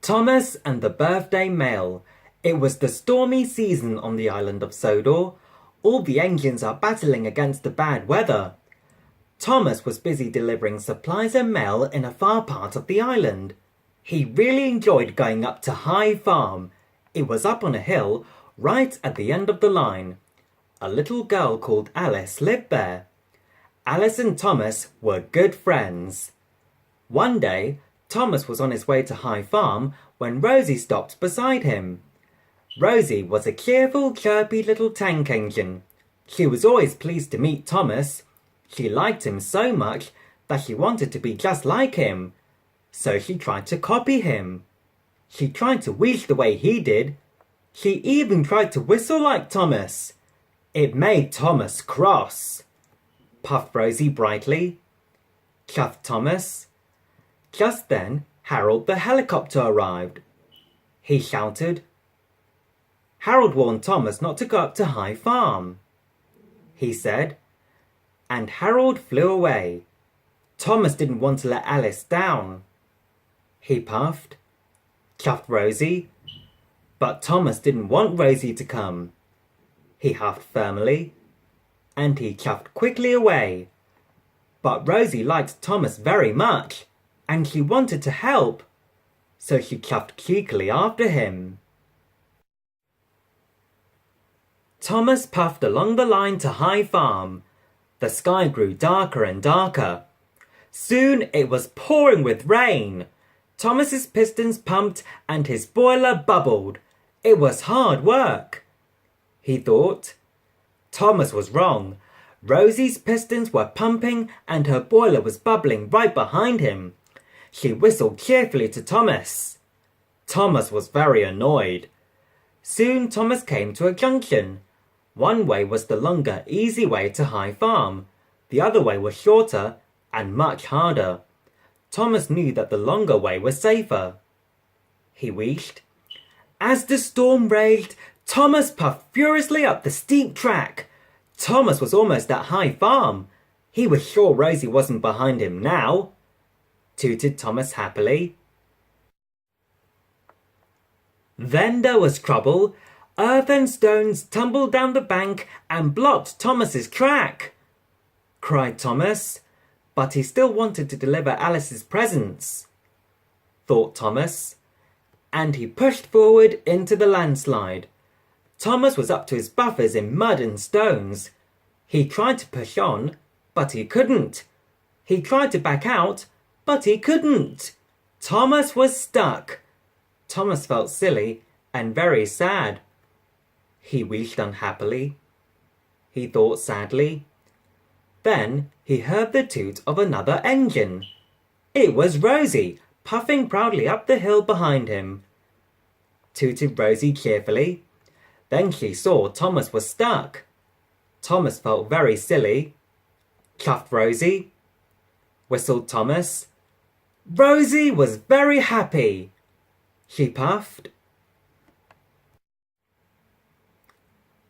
Thomas and the birthday mail. It was the stormy season on the island of Sodor. All the engines are battling against the bad weather. Thomas was busy delivering supplies and mail in a far part of the island. He really enjoyed going up to High Farm. It was up on a hill, right at the end of the line. A little girl called Alice lived there. Alice and Thomas were good friends. One day, Thomas was on his way to High Farm when Rosie stopped beside him. Rosie was a cheerful, chirpy little tank engine. She was always pleased to meet Thomas. She liked him so much that she wanted to be just like him. So she tried to copy him. She tried to wheeze the way he did. She even tried to whistle like Thomas. It made Thomas cross. Puffed Rosie brightly. Chuffed Thomas. Just then, Harold the helicopter arrived. He shouted. Harold warned Thomas not to go up to High Farm. He said, and Harold flew away. Thomas didn't want to let Alice down. He puffed, chuffed Rosie, but Thomas didn't want Rosie to come. He huffed firmly, and he chuffed quickly away. But Rosie liked Thomas very much, and she wanted to help, so she chuffed cheekily after him. Thomas puffed along the line to High Farm. The sky grew darker and darker. Soon it was pouring with rain. Thomas's pistons pumped and his boiler bubbled. It was hard work. He thought. Thomas was wrong. Rosie's pistons were pumping and her boiler was bubbling right behind him. She whistled cheerfully to Thomas. Thomas was very annoyed. Soon Thomas came to a junction. One way was the longer, easy way to High Farm. The other way was shorter and much harder. Thomas knew that the longer way was safer. He wheezed. As the storm raged, Thomas puffed furiously up the steep track. Thomas was almost at High Farm. He was sure Rosie wasn't behind him now. Tooted Thomas happily. Then there was trouble. Earth and stones tumbled down the bank and blocked Thomas's track. Cried Thomas, but he still wanted to deliver Alice's presents. Thought Thomas, and he pushed forward into the landslide. Thomas was up to his buffers in mud and stones. He tried to push on, but he couldn't. He tried to back out, but he couldn't. Thomas was stuck. Thomas felt silly and very sad. He wheezed unhappily. He thought sadly. Then he heard the toot of another engine. It was Rosie, puffing proudly up the hill behind him. Tooted Rosie cheerfully. Then she saw Thomas was stuck. Thomas felt very silly. Chuffed Rosie. Whistled Thomas. Rosie was very happy. She puffed.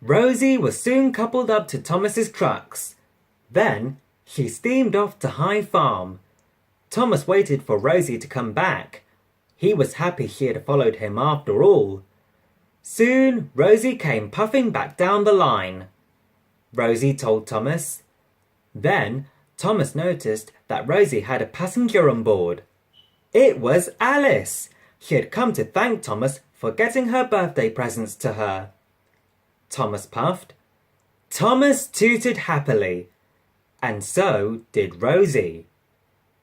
Rosie was soon coupled up to Thomas's trucks. Then she steamed off to High Farm. Thomas waited for Rosie to come back. He was happy she had followed him after all. Soon Rosie came puffing back down the line. Rosie told Thomas. Then Thomas noticed that Rosie had a passenger on board. It was Alice. She had come to thank Thomas for getting her birthday presents to her. Thomas puffed. Thomas tooted happily. And so did Rosie.